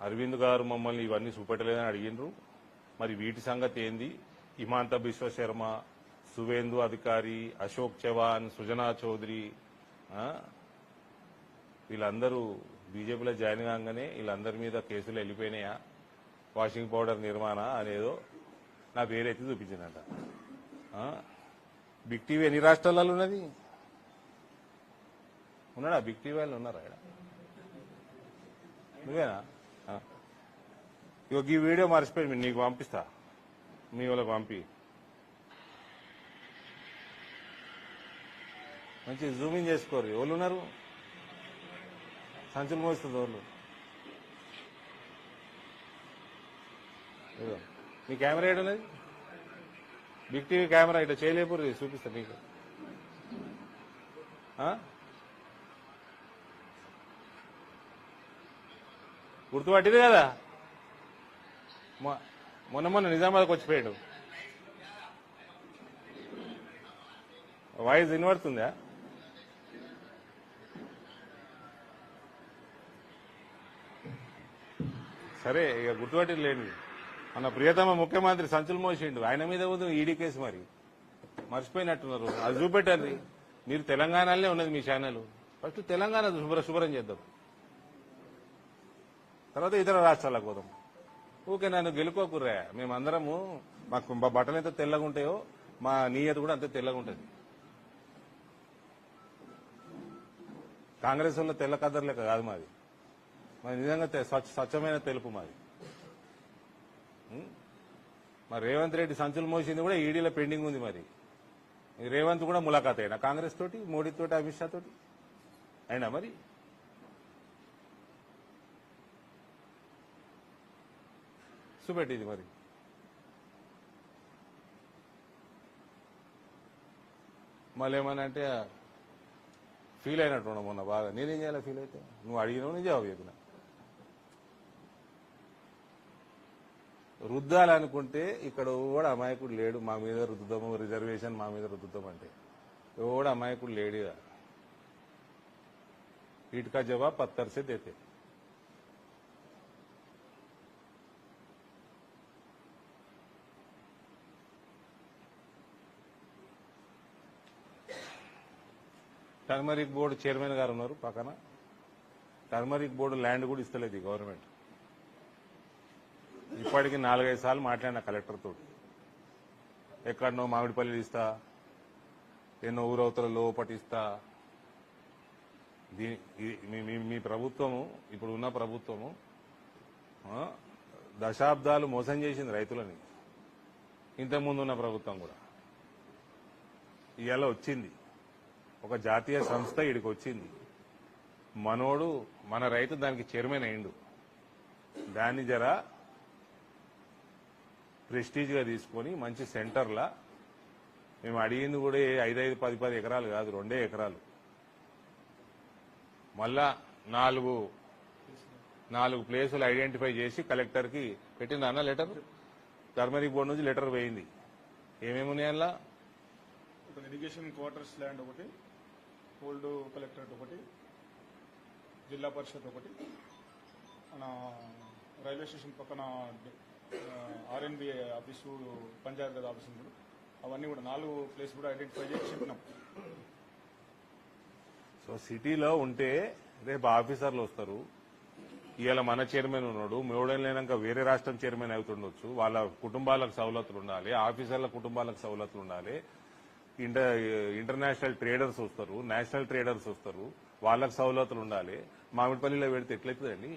అరవింద్ గారు మమ్మల్ని ఇవన్నీ చూపెట్టలేదని అడిగినరు. మరి వీటి సంగతి ఏంది? హిమాంత బిశ్వ శర్మ, సువేందు అధికారి, అశోక్ చవాన్, సుజనా చౌదరి వీళ్ళందరూ బీజేపీలో జాయిన్ కాగానే వీళ్ళందరి మీద కేసులు వెళ్ళిపోయినాయా? వాషింగ్ పౌడర్ నిర్మాణ అనేదో నా పేరైతే చూపించిందట. బిగ్ టీవీ ఎన్ని రాష్ట్రాలలో ఉన్నది? ఉన్నాడా? బిగ్ టీవీ వాళ్ళు ఉన్నారా? నువ్వేనా? ఇక ఈ వీడియో మర్చిపోయి నీకు పంపిస్తా, మీ వాళ్ళకి పంపి మంచి జూమింగ్ చేసుకోరు. ఎవరు ఉన్నారు? సంచులు మోస్తుంది వాళ్ళు. మీ కెమెరా ఏడున్నది? బిగ్ టీవీ కెమెరా ఇట్లా చేయలేపురు, చూపిస్తా మీకు. గుర్తుపట్టింది కదా, మొన్న నిజామాబాద్కి వచ్చిపోయాడు. వాయిస్ వినబడుతుందా? సరే, ఇక గుర్తుపట్టి లేండి. మన ప్రియతమ ముఖ్యమంత్రి సంచులు మోసిండు, ఆయన మీద ఈడీ కేసు. మరి మర్చిపోయినట్టున్నారు, అది చూపెట్టండి. మీరు తెలంగాణలోనే ఉన్నది మీ ఛానల్. ఫస్ట్ తెలంగాణ శుభ్రం చేద్దాం, తర్వాత ఇతర రాష్ట్రాలకు పోదాం. ఊకే నన్ను గెలుకోకుర్రా. మేమందరము మాకు బట్టలు ఎంత తెల్లగా ఉంటాయో మా నీయత కూడా అంతే తెల్లగా ఉంటుంది. కాంగ్రెస్ వల్ల తెల్ల కద్దరు లెక్క కాదు మాది. మరి నిజంగా స్వచ్ఛమైన తెలుపు మాది. మరి రేవంత్ రెడ్డి సంచులు మోసింది కూడా ఈడీలో పెండింగ్ ఉంది. మరి రేవంత్ కూడా ములాఖాత్ అయినా కాంగ్రెస్ తోటి, మోడీ తోటి, అమిత్ షా తోటి అయినా. మరి చూపెట్టింది. మరి మళ్ళీ ఏమన్నా అంటే ఫీల్ అయినట్టు మొన్న బాగా. నేనేం చేయాలి ఫీల్ అయితే? నువ్వు అడిగినావు, నేను జవాబు చెప్పిన. రుద్దాలనుకుంటే ఇక్కడ కూడా అమాయకుడు లేడు. మా మీద రుద్దుతాము, రిజర్వేషన్ మా మీద రుద్దుతాం అంటే ఎవడు అమాయకుడు లేడుగా. వీటికా జవాబు పత్తర్ సే దేతే. టర్మరిక్ బోర్డు చైర్మన్ గారు ఉన్నారు పక్కన. టర్మరిక్ బోర్డు ల్యాండ్ కూడా ఇస్తలేదు ఈ గవర్నమెంట్. ఇప్పటికి 4-5 సార్లు మాట్లాడిన కలెక్టర్ తోటి. ఎక్కడనో మామిడిపల్లి ఇస్తా, ఎన్నో ఊరవతల లోపటిస్తా. మీ ప్రభుత్వము, ఇప్పుడు ఉన్న ప్రభుత్వము దశాబ్దాలు మోసం చేసింది రైతులని. ఇంతకుముందు ఉన్న ప్రభుత్వం కూడా. ఇవాళ వచ్చింది ఒక జాతీయ సంస్థ, ఇడికి వచ్చింది. మనోడు, మన రైతు దానికి చైర్మన్ అయిండు. దాన్ని జర ప్రెస్టీజ్ గా తీసుకొని మంచి సెంటర్లా, మేము అడిగింది కూడా 5, 10 ఎకరాలు కాదు, 2 ఎకరాలు. మళ్ళా 4 ప్లేసులు ఐడెంటిఫై చేసి కలెక్టర్కి పెట్టింది అన్న లెటర్. టర్మరిక్ బోర్డు నుంచి లెటర్ పోయింది. ఏమేమి ఉన్నాయి అలా? ఇరిగేషన్ క్వార్టర్స్ ల్యాండ్ ఒకటి, ఓల్డ్ కలెక్టరేట్ ఒకటి, జిల్లా పరిషత్ ఒకటి, మన రైల్వే స్టేషన్ పక్కన ఆర్ఎన్బి ఆఫీసు, పంచాయతీ ఆఫీసు కూడా, అవన్నీ కూడా 4 ప్లేస్ కూడా ఐడెంటిఫై చేసి చెప్పినాం. సో సిటీలో ఉంటే రేపు ఆఫీసర్లు వస్తారు. ఇవాళ మన చైర్మన్ ఉన్నాడు, 3 ఏళ్ళు అయినాక వేరే రాష్ట్రం చైర్మన్ అవుతుండొచ్చు. వాళ్ళ కుటుంబాలకు సవలతులు ఉండాలి, ఆఫీసర్ల కుటుంబాలకు సవలతులు ఉండాలి. ఇంటర్నేషనల్ ట్రేడర్స్ వస్తారు, నేషనల్ ట్రేడర్స్ వస్తారు, వాళ్ళకు సవలతులు ఉండాలి. మామిడిపల్లిలో పెడితే ఎట్లయితుందండి?